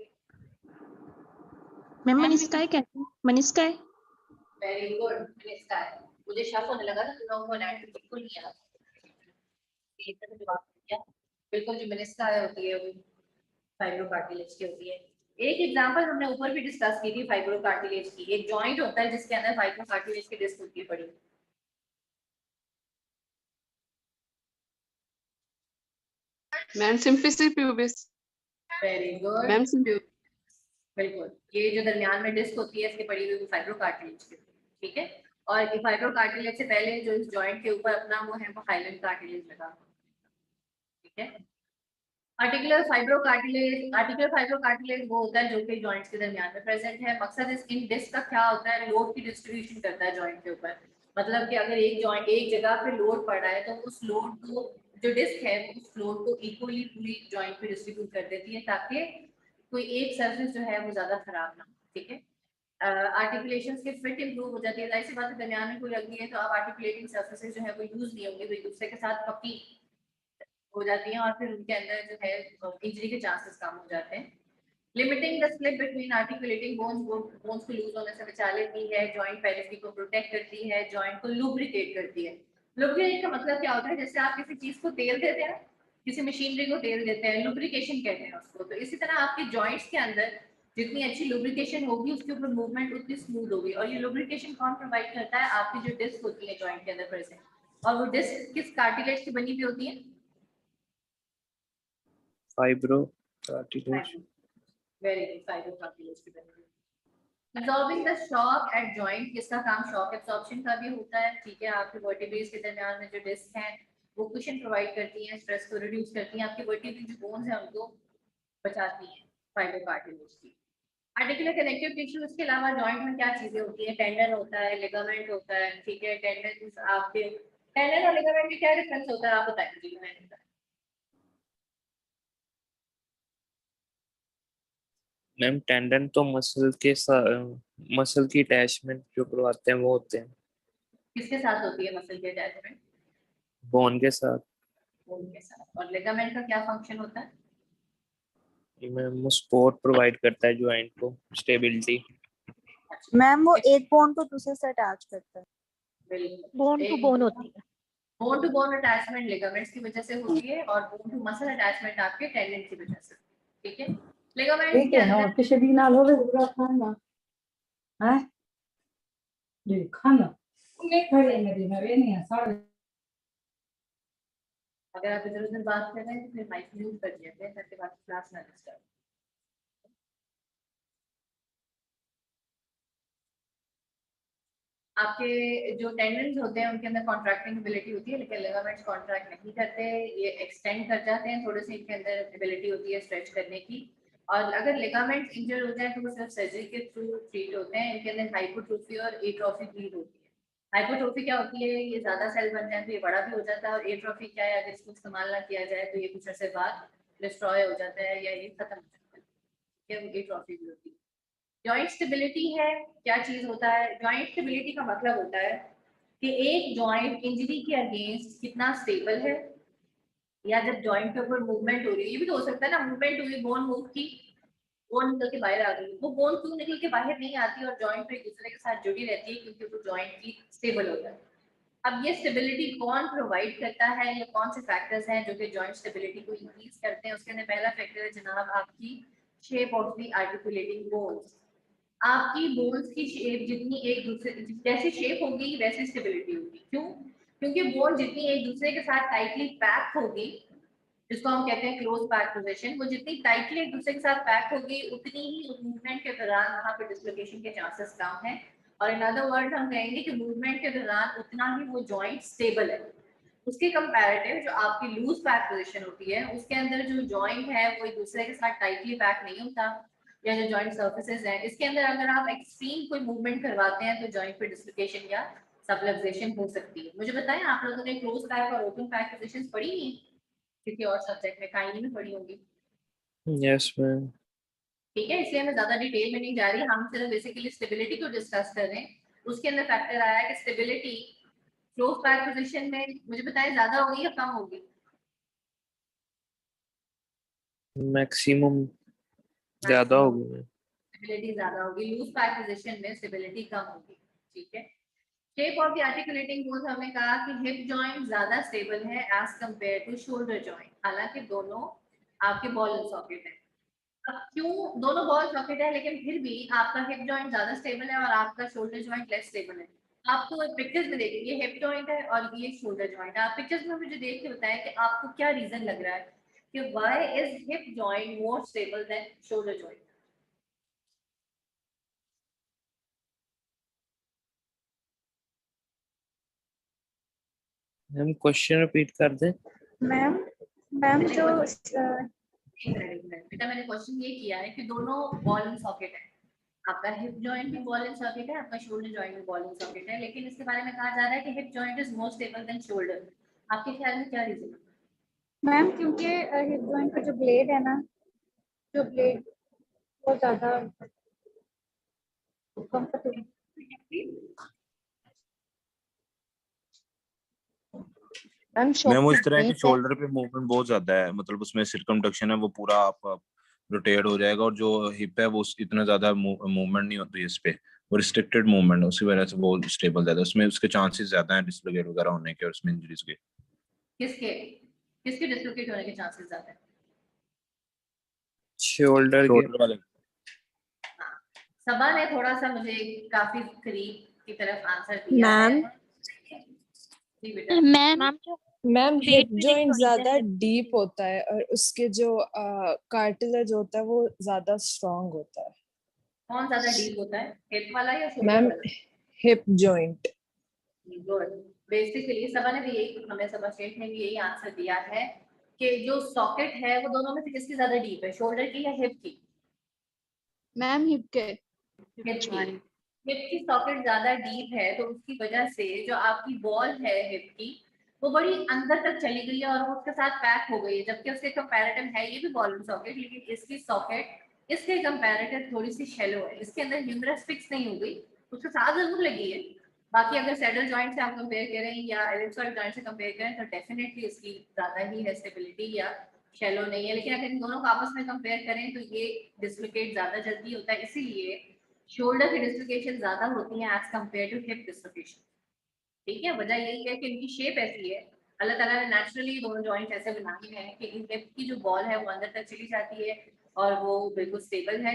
मैम मनिस्का कहते हैं, मनिस्का है। वेरी गुड, मनिस्का है। मुझे शक होने लगा था तुम लोगों को एनाटॉमी बिल्कुल नहीं आता। एकदम जवाब दिया, बिल्कुल जो मनिस्का होती है वो फाइब्रोकार्टिलेज की होती है। एक एग्जांपल हमने ऊपर भी डिस्कस की थी फाइब्रोकार्टिलेज की। एक जॉइंट होता है जिसके अंदर फाइब्रोकार्टिलेज की डिस्क होती है पड़ी। Ma'am simplicity pubis. Very good, ma'am बिल्कुल। ये जो दरमियान में डिस्क होती है इसकी पड़ी हुई फाइब्रोकार्टिलेज की, ठीक है। और फाइब्रोकार्टिलेज से पहले जो इस जॉइंट के ऊपर अपना वो है वो हाइलन कार्टिलेज लगा, ठीक है। आर्टिकुलर फाइब्रोकार्टिलेज वो होता है जो कि जॉइंट्स के दरमियान में प्रेजेंट है। मकसद इन डिस्क का क्या होता है, लोड की डिस्ट्रीब्यूशन करता है जॉइंट के ऊपर। मतलब कि अगर एक जॉइंट एक जगह पे लोड पड़ रहा है तो उस लोड को जो डिस्क है उस लोड को इक्वली पूरी जॉइंट पे डिस्ट्रीब्यूट कर देती है ताकि कोई एक सरफेस जो है वो ज्यादा खराब ना हो, ठीक है। आर्टिकुलेशंस की फिट इंप्रूव हो जाती है। ऐसी बात है दरमियान में कोई लगी है तो अब आर्टिकुलेटिंग सरफेसेस जो है वो यूज नहीं होंगे, वो एक दूसरे के साथ पक्की हो जाती हैं और फिर उनके अंदर जो है इंजरी के चांसेस कम हो जाते हैं। Limiting the slip between articulating bones को लूज होने से बचा लेती है। जॉइंट पेरिफेरी को प्रोटेक्ट करती है, जॉइंट को लुब्रिकेट करती है। लुब्रिकेट का मतलब क्या होता है, जैसे आप किसी चीज को तेल देते हैं, किसी मशीनरी को तेल देते हैं, लुब्रिकेशन कहते हैं उसको। तो इसी तरह आपके जॉइंट्स के अंदर जितनी अच्छी लुब्रिकेशन होगी उसके ऊपर मूवमेंट उतनी स्मूथ होगी। और ये लुब्रिकेशन कौन प्रोवाइड करता है, आपकी जो डिस्क होती है जॉइंट के अंदर प्रेजेंट। और वो डिस्क किस कार्टिलेज की बनी हुई होती है? फाइब्रोकार्टिलेज। वेरी गुड, फाइब्रोकार्टिलेज की बनी हुई। Absorbing the shock at joint, इसका काम शॉक एब्जॉर्प्शन का भी होता है, ठीक है। आपके वर्टिब्रेज के दरमियान में जो डिस्क हैं वो कुशन प्रोवाइड करती हैं, स्ट्रेस को रिड्यूस करती हैं, आपके वर्टिब्रेज जो बोन्स हैं उनको बचाती हैं फाइब्रोकार्टिलेज की। आर्टिकुलर कनेक्टिव टिश्यू, इसके अलावा जॉइंट में क्या चीजें होती हैं? टेंडन होता है, लिगामेंट होता है, ठीक है। टेंडन आपके टेंडन और लिगामेंट में क्या डिफरेंस होता है आप बताएं मुझे। मैंने बताया मैम टेंडन तो मसल के साथ, मसल की अटैचमेंट जो करवाते हैं वो होते हैं। किसके साथ होती है मसल की अटैचमेंट? बोन के साथ। बोन के साथ। और लिगामेंट का क्या फंक्शन होता है? मैम वो सपोर्ट प्रोवाइड करता है जॉइंट को, स्टेबिलिटी। मैम वो एक बोन को दूसरे से अटैच करता है। बोन टू बोन होती है। Bone to bone attachment ligaments की वजह से होती है और बोन टू मसल अटैचमेंट आपके टेंडन की वजह से, ठीक है। लिगामेंट्स के अंदर किसी भी ना लो रे खाना है जी खाना नहीं खड़े मेरी नवे नहीं है सारे। अगर आप इधर उधर बात कर रहे हैं तो फिर माइक म्यूट कर दिया जाए ताकि बाकी क्लास ना डिस्टर्ब। आपके जो टेंडन्स होते हैं उनके अंदर कॉन्ट्रैक्टिंग एबिलिटी होती है, लेकिन लिगामेंट्स कॉन्ट्रैक्ट नहीं करते, ये एक्सटेंड कर जाते हैं थोड़े से। इनके अंदर एबिलिटी होती है स्ट्रेच करने की। और अगर लिगामेंट्स इंजर हो जाए तो वो सिर्फ सर्जरी के थ्रू ट्रीट होते हैं। इनके अंदर हाइपोट्रोफी और एट्रोफी ब्रीड होती है। हाइपोट्रोफी क्या होती है, ये ज्यादा सेल बन जाए तो ये बड़ा भी हो जाता है। और एट्रोफी क्या है, अगर इसको इस्तेमाल ना किया जाए तो ये कुछ अर्से बाद डिस्ट्रॉय हो जाता है या ये खत्म हो जाता है, ठीक है। वो एट्रोफी भी होती है। जॉइंट स्टेबिलिटी है, क्या चीज होता है? जॉइंट स्टेबिलिटी का मतलब होता है कि एक जॉइंट इंजरी के अगेंस्ट कितना स्टेबल है, या जब जॉइंट के ऊपर मूवमेंट हो रही है, ये भी तो हो सकता है ना, मूवमेंट हुई, बोन मूव की, बोन निकल के बाहर आ गई। वो बोन क्यों निकल के बाहर नहीं आती और जॉइंट तो एक दूसरे के साथ जुड़ी रहती है? क्योंकि वो जॉइंट की स्टेबल होता है। अब ये स्टेबिलिटी कौन प्रोवाइड करता है, या कौन से फैक्टर्स हैं जो कि जॉइंट स्टेबिलिटी को इंक्रीज करते हैं? उसके अंदर पहला फैक्टर है जनाब आपकी shape of the articulating bones. आपकी बोन्स की शेप जितनी एक दूसरे जैसी शेप होगी वैसी स्टेबिलिटी होगी। क्यों? क्योंकि बोन जितनी एक दूसरे के साथ टाइटली पैक होगी, जिसको हम कहते हैं क्लोज पैक पोजीशन, वो जितनी टाइटली एक दूसरे के साथ पैक होगी उतनी ही मूवमेंट के दौरान वहां पर डिसलोकेशन के चांसेस कम है। और इन अदर वर्ड हम कहेंगे कि मूवमेंट के दौरान उतना ही वो जॉइंट स्टेबल है। उसके कंपैरेटिव जो आपकी लूज पैक पोजीशन होती है उसके अंदर जो जॉइंट है वो एक दूसरे के साथ टाइटली पैक नहीं होता, या जो जॉइंट सर्फेसेस हैं इसके अंदर अगर आप एक्सट्रीम कोई मूवमेंट करवाते हैं तो जॉइंट पे डिसलोकेशन या सबलक्सेशन हो सकती है। मुझे बताएं, आप लोगों ने क्लोज पैक और ओपन पैक पोजीशंस पढ़ी हैं किसी और सब्जेक्ट में? काइनी में पढ़ी होंगी, यस मैम। ठीक है। इसलिए मैं ज्यादा डिटेल में नहीं जा रही, हम सिर्फ बेसिकली स्टेबिलिटी को डिस्कस कर रहे हैं। उसके अंदर फैक्टर आया कि स्टेबिलिटी क्लोज पैक पोजीशन में, मुझे बताएं, ज्यादा होगी या कम होगी? मैक्सिमम ज्यादा होगी। स्टेबिलिटी ज्यादा होगी, लूज पैक पोजीशन में स्टेबिलिटी कम होगी। ठीक है, shape of the articulating bones हमने कहा कि हिप जॉइंट ज्यादा स्टेबल है as compare to shoulder joint, हालांकि दोनों आपके बॉल एंड सॉकेट है। अब क्यों दोनों बॉल सॉकेट है लेकिन फिर भी आपका हिप जॉइंट ज्यादा स्टेबल है और आपका शोल्डर जॉइंट लेस स्टेबल है? आपको पिक्चर्स में देखेंगे हिप जॉइंट है और ये शोल्डर जॉइंट है। आप पिक्चर्स में मुझे देख के बताएं कि आपको क्या रीजन लग रहा है कि why is hip joint more stable then shoulder joint? हम क्वेश्चन रिपीट कर दें। मैम मैम जो बेटा मैंने क्वेश्चन ये किया है कि दोनों बॉल एंड सॉकेट है, आपका हिप जॉइंट भी बॉल एंड सॉकेट है, आपका शोल्डर जॉइंट भी बॉल एंड सॉकेट है, लेकिन इसके बारे में कहा जा रहा है कि hip joint is more stable then shoulder. आपके ख्याल में क्या रीजन है? मैम क्योंकि हिप जॉइंट का जो ब्लेड है ना, जो ब्लेड वो ज्यादा कंफर्टेबल। मैम वो इस तरह है कि शोल्डर पे मूवमेंट बहुत ज्यादा है, मतलब उसमें सर्कमडक्शन है वो पूरा आपका रोटेट हो जाएगा, और जो हिप है वो इतना ज्यादा मूवमेंट नहीं होती है इस पे, वो रिस्ट्रिक्टेड मूवमेंट है, उसी वजह से वो स्टेबल ज्यादा है, उसमें उसके चांसेस ज्यादा हैं डिसलोकेट वगैरह होने के और उसमें इंजरीज के। किसके किसके डिसलोकेट होने के चांसेस ज्यादा है? शोल्डर के। शोल्डर वाले। सबा ने थोड़ा सा मुझे काफी करीब की तरफ आंसर दिया है। मैम जी बेटा। मैम मैम पेट हिप में एक जॉइंट joint ज्यादा है। डीप होता है और उसके जो कार्टिलेज होता है वो ज्यादा स्ट्रांग होता है। कौन ज्यादा डीप होता है, हिप वाला या शोल्डर मैम वाला? Hip joint. गुड। बेसिकली सबा ने भी यही, हमें सबा शेख ने भी यही आंसर दिया है कि जो सॉकेट है वो दोनों में से किसकी ज्यादा डीप है, शोल्डर की या हिप की? मैम हिप के। हिप की। हिप की सॉकेट ज्यादा डीप है तो उसकी वजह से जो आपकी बॉल है हिप की वो बड़ी अंदर तक चली गई है और वो उसके साथ पैक हो गई है, जबकि उसके कंपैरेटिव है ये भी बॉल एंड सॉकेट, लेकिन इसकी सॉकेट इसके कंपैरेटिव थोड़ी सी शैलो है, इसके अंदर ह्यूमरस फिक्स नहीं हो गई, उसके साथ जरूर लगी है। बाकी अगर सैडल जॉइंट से आप कंपेयर करें या एलिप्सॉइड जॉइंट से कंपेयर करें तो डेफिनेटली इसकी ज्यादा ही है स्टेबिलिटी या शैलो नहीं है, लेकिन अगर इन दोनों को आपस में कंपेयर करें तो ये डिसलोकेट ज्यादा जल्दी होता है, इसीलिए शोल्डर की डिसलोकेशन ज्यादा होती है as compare to hip dislocation. ठीक है, वजह यही है कि इनकी शेप ऐसी है, अल्लाह ताला ने नेचुरली दोनों जॉइंट्स ऐसे बनाए हैं कि इन हिप की जो बॉल है वो अंदर तक चली जाती है और वो बिल्कुल स्टेबल है।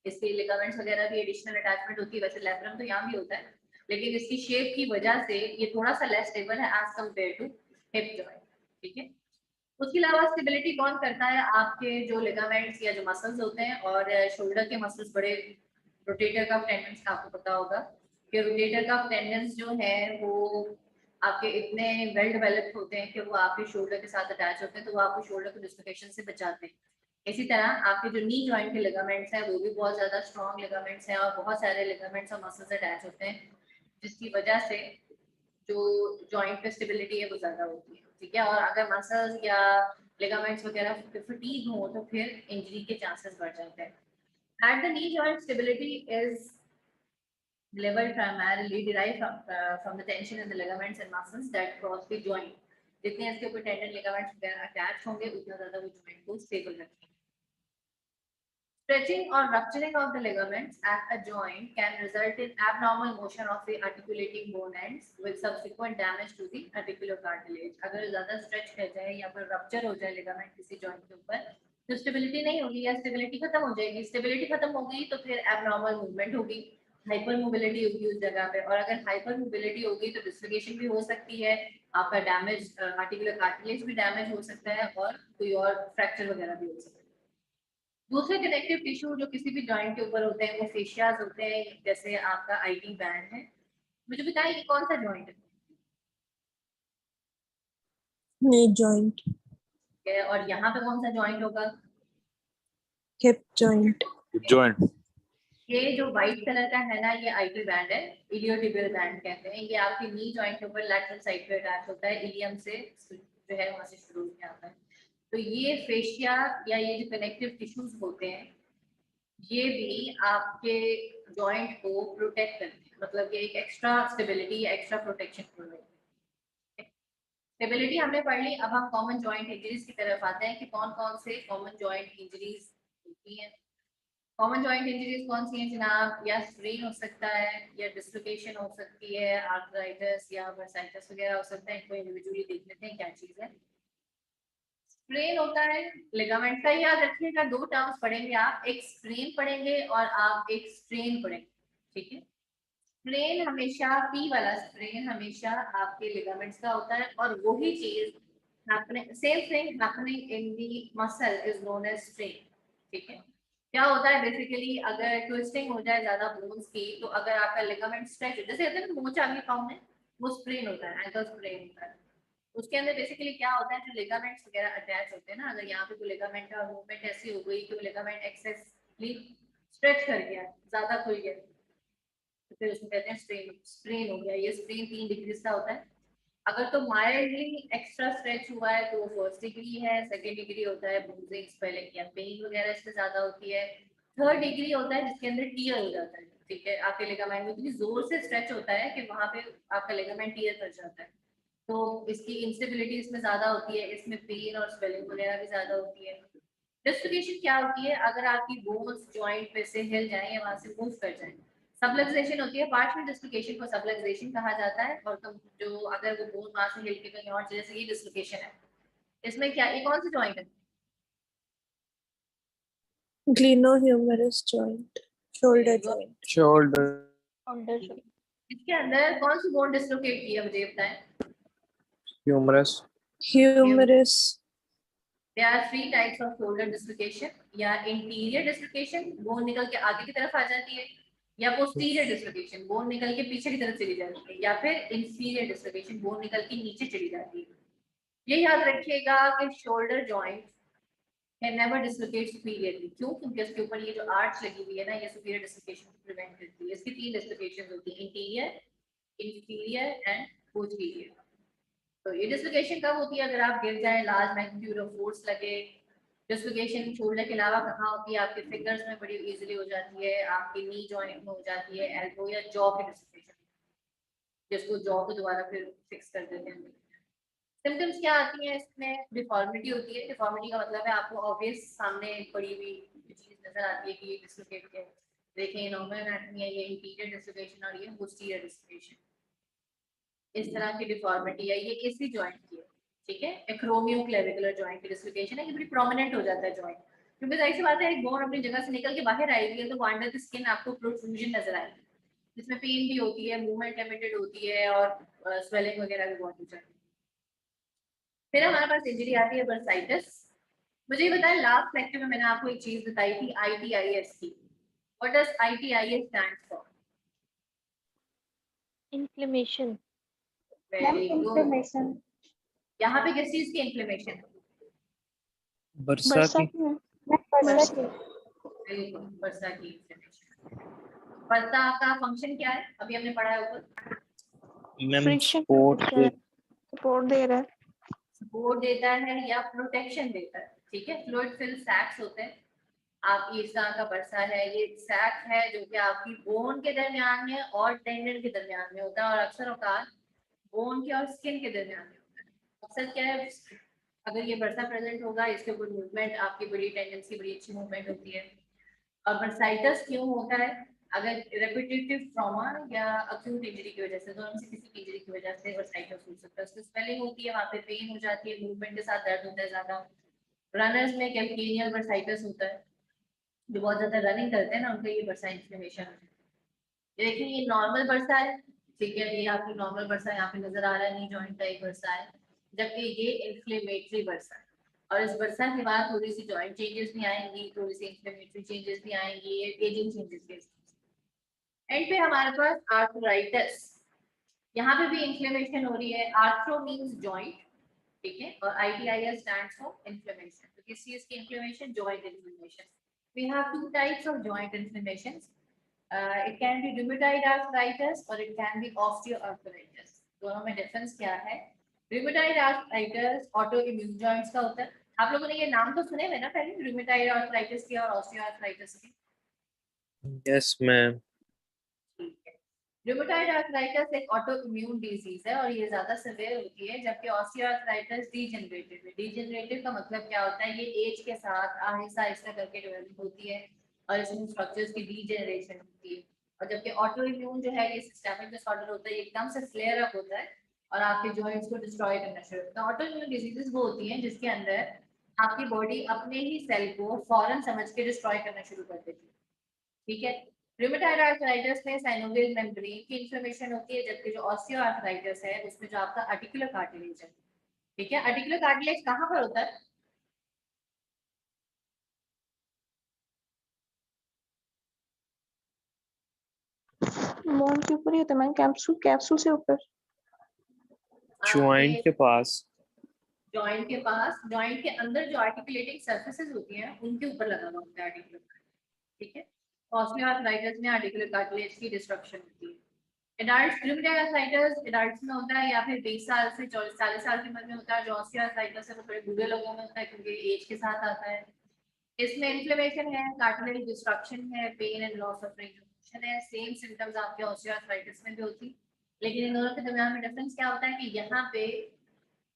इसके लिगामेंट्स वगैरह भी एडिशनल अटैचमेंट होती है, वैसे लैब्रम तो यहाँ भी होता है, लेकिन इसकी शेप की वजह से ये थोड़ा सा लेस स्टेबल है as compare to hip joint. ठीक है, उसके अलावा स्टेबिलिटी कौन करता है? आपके जो लिगामेंट्स या जो मसल्स होते हैं, और शोल्डर के मसल्स बड़े, रोटेटर कफ टेंडेंस का आपको पता होगा कि रोटेटर कफ टेंडेंस जो है वो आपके इतने वेल डेवलप्ड होते हैं कि वो आपके शोल्डर के साथ अटैच होते हैं, तो वो आपको शोल्डर को डिसलोकेशन से बचाते हैं। इसी तरह आपके जो नी जॉइंट के लिगामेंट्स हैं वो भी बहुत ज्यादा स्ट्रॉन्ग लिगामेंट्स हैं और बहुत सारे लिगामेंट्स और मसल्स अटैच होते हैं, जिसकी वजह से जो जॉइंट पे स्टेबिलिटी है वो ज्यादा होती है। ठीक है, और अगर मसल्स या लिगामेंट्स वगैरह फटीग हो तो फिर इंजरी के चांसेस बढ़ जाते हैं। At the knee joint, stability is level primarily derived from the tension in the ligaments and muscles that cross the joint. जितने इसके ऊपर टेंडन लिगामेंट्स वगैरह अटैच होंगे उतना ज्यादा वो जॉइंट को स्टेबल रखेंगे। Stretching or rupturing of the ligaments at a joint can result in abnormal motion of the articulating bone ends with subsequent damage to the articular cartilage. अगर ज्यादा stretch कर जाए या फिर rupture हो जाए ligament किसी joint के ऊपर तो स्टेबिलिटी नहीं होगी या स्टेबिलिटी खत्म हो जाएगी। स्टेबिलिटी खत्म हो गई तो फिर एबनॉर्मल मूवमेंट होगी, हाइपर मोबिलिटी होगी उस जगह पे, और अगर हाइपर मोबिलिटी होगी तो डिसलोकेशन भी हो सकती है, आपका डैमेज आर्टिकुलर कार्टिलेज भी डैमेज हो सकता है और कोई और फ्रैक्चर वगैरह भी हो सकता है। दूसरे कनेक्टिव टिश्यू जो किसी भी जॉइंट के ऊपर होते हैं वो फेशियाज होते हैं, जैसे आपका आईटी बैंड है। मुझे बताइए ये कौन सा जॉइंट नी जॉइंट। है और यहाँ पे कौन सा जॉइंट होगा? Hip joint. जॉइंट। ये जो व्हाइट कलर का है ना ये आईटी बैंड है, इलियोटिबियल बैंड कहते हैं, ये आपकी नी जॉइंट के ऊपर लैटरल साइड पे अटैच होता है, इलियम से जो है वहां से शुरू होकर आता है। तो ये फेशिया या ये जो कनेक्टिव टिश्यूज होते हैं ये भी आपके जॉइंट को प्रोटेक्ट करते हैं, मतलब ये एक एक्स्ट्रा स्टेबिलिटी या एक्स्ट्रा प्रोटेक्शन प्रोवाइड करते हैं। स्टेबिलिटी हमने पढ़ ली, अब हम कॉमन जॉइंट इंजरीज की तरफ आते हैं कि कौन कौन से कॉमन जॉइंट इंजरीज होती हैं। कॉमन जॉइंट इंजरीज कौन सी हैं जनाब? या स्ट्रेन हो सकता है, या डिस्लोकेशन हो सकती है, आर्थराइटिस या बर्साइटिस वगैरह हो सकता है। इनको इंडिविजुअली देख लेते हैं क्या चीज़ है। स्ट्रेन होता है लिगामेंट का, याद रखिएगा दो टर्म्स पढ़ेंगे आप, एक स्ट्रेन पढ़ेंगे और आप एक स्ट्रेन पढ़ेंगे, ठीक है। स्ट्रेन हमेशा पी वाला स्ट्रेन हमेशा आपके लिगामेंट्स का होता है, और वही चीज happening, same thing happening in the muscle is known as strain, ठीक है। क्या होता है बेसिकली, अगर ट्विस्टिंग हो जाए ज्यादा बोन्स की, तो अगर आपका लिगामेंट स्ट्रेच, जैसे कहते हैं ना मोच आगे पाँव में, वो स्ट्रेन होता है, एंकल स्ट्रेन होता है। उसके अंदर बेसिकली क्या होता है, जो लिगामेंट्स वगैरह अटैच होते हैं ना, अगर यहाँ पे कोई लिगामेंट का मूवमेंट ऐसी हो गई कि वो लिगामेंट एक्सेसली स्ट्रेच कर गया, ज्यादा खुल गया, तो फिर उसमें कहते हैं स्ट्रेन, स्ट्रेन हो गया। ये स्ट्रेन 3 डिग्री का होता है। अगर तो माइल्डली एक्स्ट्रा स्ट्रेच हुआ है तो वो फर्स्ट डिग्री है, सेकेंड डिग्री होता है ब्रूजिंग, स्वेलिंग या पेन वगैरह इससे ज्यादा होती है। थर्ड डिग्री होता है जिसके अंदर टीयर हो जाता है, ठीक है। आपके लिगामेंट में इतनी जोर से स्ट्रेच होता है कि वहां पे आपका लिगामेंट टीयर कर जाता है, तो इसकी इंस्टेबिलिटी इसमें ज्यादा होती है, इसमें पेन और स्वेलिंग वगैरह भी ज्यादा होती है। डिस्लोकेशन क्या होती है, अगर आपकी बोन्स जॉइंट पे से हिल जाए या वहां से मूव कर जाए। सबलक्सेशन होती है, पार्शियल डिस्लोकेशन को सबलक्सेशन कहा जाता है, और जो अगर वो बोन वहां से हिल के कहीं और, जैसे ये डिस्लोकेशन है, इसमें क्या, ये कौन सी जॉइंट है? ग्लिनोह्यूमरस जॉइंट, शोल्डर जॉइंट। शोल्डर, इसके अंदर कौन सी बोन डिस्लोकेट की है मुझे बताएं। Humerus, humerus. There are 3 types of shoulder dislocation, या इंटीरियर डिस्लोकेशन, बोन निकल के आगे की तरफ आ जाती है, या पोस्टीरियर डिस्लोकेशन, बोन निकल के पीछे की तरफ चली जाती है, या फिर इंफीरियर डिस्लोकेशन, बोन निकल के नीचे चली जाती है। ये याद रखिएगा कि shoulder joint can never dislocate superiorly. क्यों? क्योंकि इसके ऊपर ये जो आर्च लगी हुई है ना, ये सुपीरियर डिस्लोकेशन को प्रिवेंट करती है। इसकी 3 डिस्लोकेशन होती है, इंटीरियर, इंफीरियर एंड पोस्टीरियर। तो ये डिस्लोकेशन कब होती है? अगर आप गिर जाए, लार्ज मैग्नीट्यूड ऑफ फोर्स लगे। डिस्लोकेशन शोल्डर के अलावा कहाँ होती है? आपके फिंगर्स में बड़ी इजीली हो जाती है, आपकी नी जॉइंट में हो जाती है, एल्बो या जॉ की डिस्लोकेशन, जिसको जॉ को दोबारा फिर फिक्स कर देते हैं। सिम्टम्स क्या आती हैं इसमें? डिफॉर्मिटी होती है। डिफॉर्मिटी का मतलब है आपको ऑब्वियस सामने पड़ी हुई चीज नजर आती है कि ये डिस्लोकेट है। देखिए नॉर्मल एनाटॉमी है, ये इंटीरियर डिस्लोकेशन और ये पोस्टीरियर डिस्लोकेशन, इस तरह की डिफॉर्मिटी है। ये इसी जॉइंट की है, ठीक है। एक्रोमियोक्लेविकुलर जॉइंट की डिस्लोकेशन है, ये बड़ी प्रोमिनेंट हो जाता है जॉइंट, क्योंकि जाहिर सी बात है एक बोन अपनी जगह से निकल के बाहर आएगी तो अंडर द स्किन आपको प्रोट्रूजन नजर आएगी, जिसमें पेन भी होती है, मूवमेंट लिमिटेड होती है और स्वेलिंग वगैरह भी बहुत हो जाती है। फिर हमारे पास इंजरी आती है बर्साइटिस। मुझे ये बताएं, लास्ट लेक्चर में मैंने आपको एक चीज बताई थी ITIS की। What does ITIS stand for? Inflammation. Very good. Inflammation. यहाँ पे किस चीज की इन्फ्लेमेशन है? बरसा की, वर्षा की इन्फ्लेमेशन। वर्षा का फंक्शन क्या है? अभी हमने पढ़ा है ऊपर। मैम Friction सपोर्ट दे रहा है। सपोर्ट देता है या प्रोटेक्शन देता है, ठीक है। फ्लूइड फिल सैक्स होते हैं। आपकी इस तरह का वर्षा है, ये सैक है जो कि आपकी बोन के दरमियान में और टेंडन के दरमियान में होता है, और अक्सर औकात बोन के और स्किन के दरमियान में होता है। अक्सर क्या है, अगर ये वर्षा प्रेजेंट होगा, इसके ऊपर मूवमेंट आपकी बड़ी टेंडेंसी, बड़ी अच्छी मूवमेंट होती है। और बर्साइटिस क्यों होता है? अगर रेपिटेटिव ट्रॉमा या अक्यूट इंजरी की वजह से, दोनों में से किसी की इंजरी की वजह से बर्साइटिस हो सकता है। उसकी स्वेलिंग होती है, वहाँ पे पेन हो जाती है, मूवमेंट के साथ दर्द होता है ज्यादा। रनर्स में कैल्केनियल बर्साइटिस होता है, जो बहुत ज्यादा रनिंग करते हैं ना, उनका ये बर्सा इन्फ्लेमेशन होता है। देखिए ये नॉर्मल बर्सा है, ठीक है, ये आपकी नॉर्मल बर्सा यहाँ पे नजर आ रहा है, नी जॉइंट का एक बर्सा है, जबकि ये इन्फ्लेमेटरी बर्सा है। और इस बर्सा के बाद थोड़ी सी जॉइंट चेंजेस भी आएंगी, थोड़ी सी इन्फ्लेमेटरी चेंजेस भी आएंगी, एजिंग चेंजेस भी। एंड पे हमारे पास आर्थराइटिस, यहाँ पे भी इन्फ्लेमेशन हो रही है। आर्थरो मींस जॉइंट, ठीक है, और ITIS स्टैंड्स फॉर इन्फ्लेमेशन। तो किस चीज की inflammation? Joint inflammation. We have 2 types of joint inflammations. It can be rheumatoid arthritis or it can be osteoarthritis. दोनों में डिफरेंस क्या है? Rheumatoid arthritis autoimmune joints का होता है। आप लोगों ने ये नाम तो सुने हुए ना पहले, rheumatoid arthritis के और osteoarthritis के? Yes ma'am. ठीक है। रूमेटॉइड आर्थराइटिस एक ऑटो इम्यून डिजीज है और ये ज्यादा सिवियर होती है, जबकि ऑस्टियोआर्थराइटिस डीजेनरेटिव है। डीजेनरेटिव का मतलब क्या होता है, ये एज के साथ आहिस्ता आहिस्ता करके डेवलप होती है और इसमें स्ट्रक्चर्स की डीजेनरेशन होती है। और जबकि ऑटो इम्यून जो है ये सिस्टेमिक डिसऑर्डर होता है, ये एकदम से फ्लेयर अप होता है और आपके जॉइंट्स को डिस्ट्रॉय करना शुरू करता है। ऑटो इम्यून डिजीजेस वो होती हैं जिसके अंदर आपकी बॉडी अपने ही सेल को फौरन समझ के डिस्ट्रॉय करना शुरू कर देती है, ठीक है। रूमेटॉइड आर्थराइटिस में साइनोवियल मेम्ब्रेन की इन्फ्लेमेशन होती है, जबकि जो ऑस्टियोआर्थराइटिस है उसमें जो आपका आर्टिकुलर कार्टिलेज है, ठीक है। आर्टिकुलर कार्टिलेज कहाँ पर होता है? बोन के ऊपर ही होता है मैम, कैप्सूल से ऊपर। ज्वाइंट के पास। जॉइंट के पास, जॉइंट के अंदर जो आर्टिकुलेटिंग सर्फेसेस होती हैं उनके ऊपर लगा हुआ होता है आर्टिकुलर, ठीक है। ऑस्टियोआर्थराइटिस में आर्टिकुलर कार्टिलेज की डिस्ट्रक्शन होती है। एडल्ट रूमेटॉइड आर्थराइटिस एडल्ट्स में होता है या फिर 20 साल से 40 साल की उम्र में होता है। जो ऑस्टियोआर्थराइटिस है वो थोड़े बूढ़े लोगों में होता है क्योंकि एज के साथ आता है। इसमें इन्फ्लेमेशन है, कार्टिलेज डिस्ट्रक्शन है, pain and loss of range of motion है। सेम सिम्टम्स आपके ऑस्टियोआर्थराइटिस में भी होती, लेकिन इन दोनों के दरमियान में डिफरेंस क्या होता है कि यहाँ पे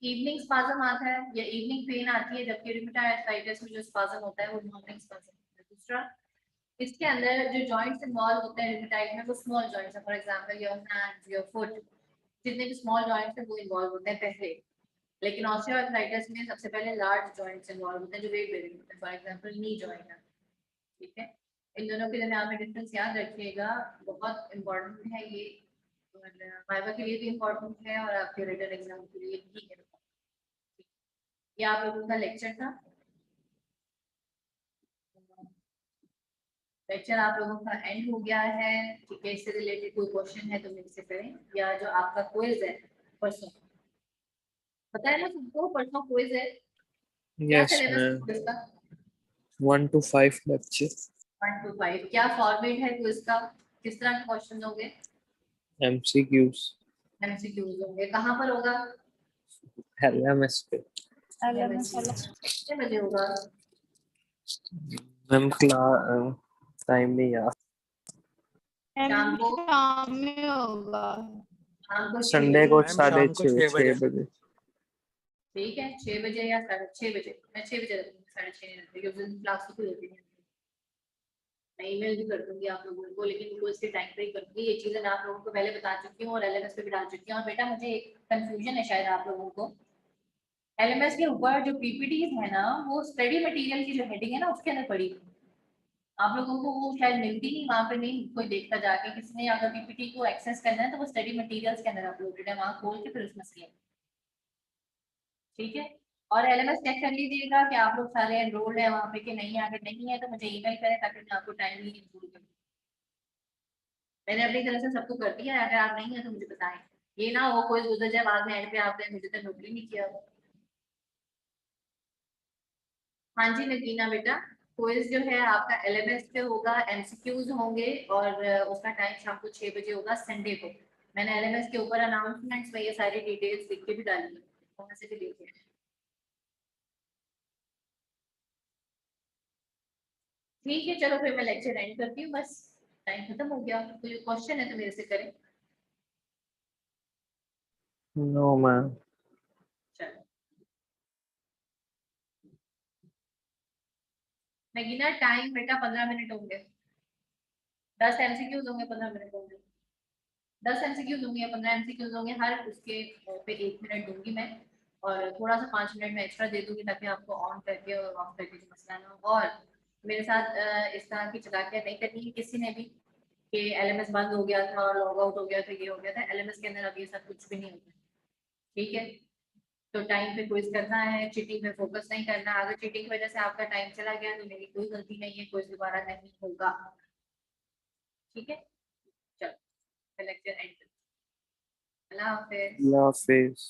इवनिंग स्पाज्म आता है या इवनिंग पेन आती है, जबकि रूमेटॉइड आर्थराइटिस में जो स्पाज्म होता है वो मॉर्निंग स्पाज्म होता है। दूसरा, इसके अंदर जो जॉइंट्स इन्वॉल्व होते हैं रूमेटॉइड में वो स्मॉल जॉइंट्स है, for example your hands, your foot, जितने भी स्मॉल जॉइंट्स है वो इन्वॉल्व होते हैं पहले। लेकिन ऑस्टियोआर्थराइटिस में सबसे पहले लार्ज जॉइंट्स इन्वॉल्व होते हैं जो वेट बेयरिंग होते हैं, फॉर एग्जांपल नी जॉइंट है, ठीक है। इन दोनों के दरमियान में डिफरेंस याद रखिएगा, बहुत इंपॉर्टेंट है ये, और वाइवा के लिए भी इंपॉर्टेंट है और आपके रिटन एग्जाम के लिए भी है। ये आप लोगों का लेक्चर था। लेक्चर आप लोगों का एंड हो गया है, ठीक है। इससे रिलेटेड कोई क्वेश्चन है तो मेरे से करें, या जो आपका क्विज है परसों, पता है ना सबको परसों क्विज है। क्या यस सिलेबस है मैम, क्विज का? 1 to 5 लेक्चर। 1 to 5 क्या फॉर्मेट है क्विज का? किस तरह के क्वेश्चन होंगे? MCQs। एमसीक्यूज होंगे। कहाँ पर होगा? LMS पे। कितने बजे होगा? मैम क्लास टाइम नहीं यार, शाम को, शाम में होगा। शाम को 6 संडे को बजे। 6:30 बजे। ठीक है, 6 बजे या 6:30 बजे। मैं 6 बजे रखूंगी, 6:30 नहीं रखूंगी क्योंकि उस दिन क्लास तो खुल होती है। मैं ईमेल भी कर दूंगी आप लोगों को, लेकिन वो इसके टाइम पे ही कर दूंगी। ये चीजें मैं आप लोगों को पहले बता चुकी हूँ और एलएमएस पे भी डाल चुकी हूँ। और बेटा मुझे एक कंफ्यूजन है शायद आप लोगों को, एलएमएस के ऊपर जो पीपीटीज है ना वो स्टडी मटेरियल की जो हेडिंग है ना उसके अंदर पड़ी हुई। आप लोगों को वो शायद मिलती नहीं, वहाँ पे नहीं कोई देखता जाके। किसी ने अगर पीपीटी को एक्सेस करना है तो वो स्टडी मटेरियल्स के अंदर अपलोडेड है, वहाँ खोल के फिर उसमें से, ठीक है। और एलएमएस चेक कर लीजिएगा कि आप लोग सारे एनरोल्ड है वहाँ पे कि नहीं। अगर नहीं है तो मुझे ईमेल करें ताकि मैं आपको टाइमली इंक्लूड करूँ। मैंने अपनी तरफ से सबको कर दिया है, अगर आप नहीं है तो मुझे बताएं। ये ना हो कोई गुजर जाए बाद में एंड पे आपने मुझे तक नोटिस नहीं किया। हाँ जी नगीना बेटा, क्विज जो है आपका एलएमएस पे होगा, एमसीक्यूज होंगे और उसका टाइम शाम को 6 बजे होगा संडे को। मैंने एलएमएस के ऊपर अनाउंसमेंट्स में ये सारी डिटेल्स लिख के भी डाली है, वहां से भी देखिए। ठीक है, चलो फिर मैं लेक्चर एंड करती हूँ, बस टाइम खत्म हो गया। कोई क्वेश्चन है तो मेरे से करें। No ma'am. चलो नगीना, टाइम बेटा 15 मिनट होंगे। 10 एमसीक्यूज होंगे, 15 मिनट होंगे। 10 एमसीक्यूज होंगे या 15 एमसीक्यूज होंगे, हर उसके पे 1 मिनट दूंगी मैं, और थोड़ा सा 5 मिनट में एक्स्ट्रा दे दूंगी ताकि आपको ऑन करके और ऑफ करके जो मसला ना हो। और मेरे साथ इस तरह की चलाकियां नहीं करनी है किसी ने भी कि एलएमएस बंद हो गया था और लॉग आउट हो गया था, ये हो गया था। एलएमएस के अंदर अब ये सब कुछ भी नहीं होता, ठीक है। तो टाइम पे क्विज करना है, चीटिंग पे फोकस नहीं करना। अगर चीटिंग की वजह से आपका टाइम चला गया तो मेरी कोई गलती नहीं है, क्विज दोबारा नहीं होगा, ठीक है। चलो lecture and. Allah Hafiz. Allah Hafiz.